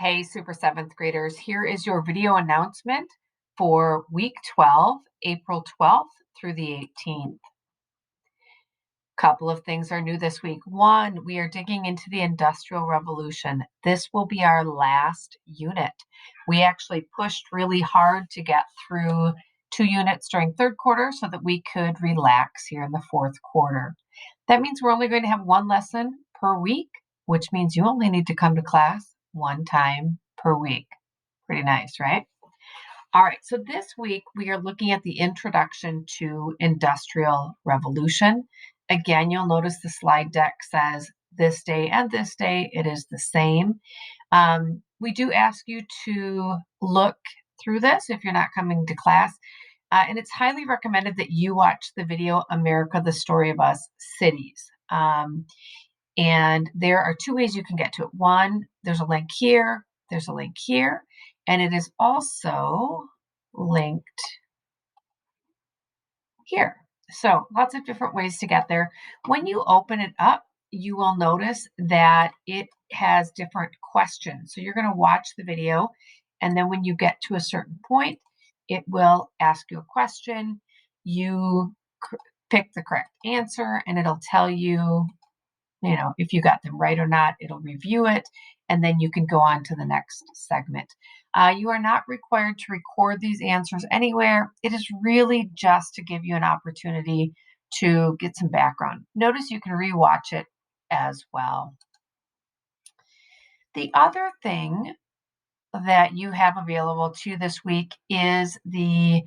Hey, Super Seventh graders, here is your video announcement for week 12, April 12th through the 18th. Couple of things are new this week. One, we are digging into the Industrial Revolution. This will be our last unit. We actually pushed really hard to get through 2 units during third quarter so that we could relax here in the fourth quarter. That means we're only going to have one lesson per week, which means you only need to come to class one time per week. Pretty nice, right? All right, so this week we are looking at the introduction to Industrial Revolution. Again, you'll notice the slide deck says this day and this day, it is the same. We do ask you to look through this if you're not coming to class. And it's highly recommended that you watch the video America, the Story of Us Cities. And there are two ways you can get to it. One, there's a link here, there's a link here, and it is also linked here. So lots of different ways to get there. When you open it up, you will notice that it has different questions. So you're going to watch the video, and then when you get to a certain point, it will ask you a question. You pick the correct answer, and it'll tell you, if you got them right or not. It'll review it, and then you can go on to the next segment. You are not required to record these answers anywhere. It is really just to give you an opportunity to get some background. Notice you can rewatch it as well. The other thing that you have available to this week is the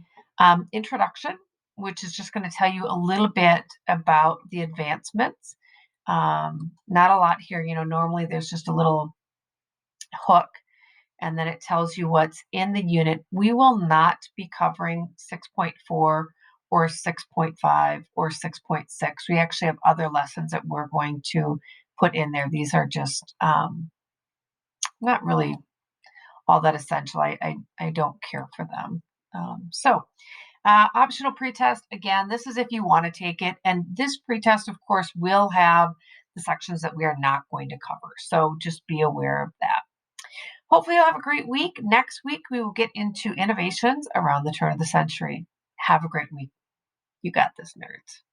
introduction, which is just going to tell you a little bit about the advancements. Not a lot here. Normally there's just a little hook and then it tells you what's in the unit. We will not be covering 6.4 or 6.5 or 6.6. We actually have other lessons that we're going to put in there. These are just not really all that essential. I don't care for them. Optional pretest, again, this is if you want to take it. And this pretest, of course, will have the sections that we are not going to cover. So just be aware of that. Hopefully you'll have a great week. Next week, we will get into innovations around the turn of the century. Have a great week. You got this, nerds.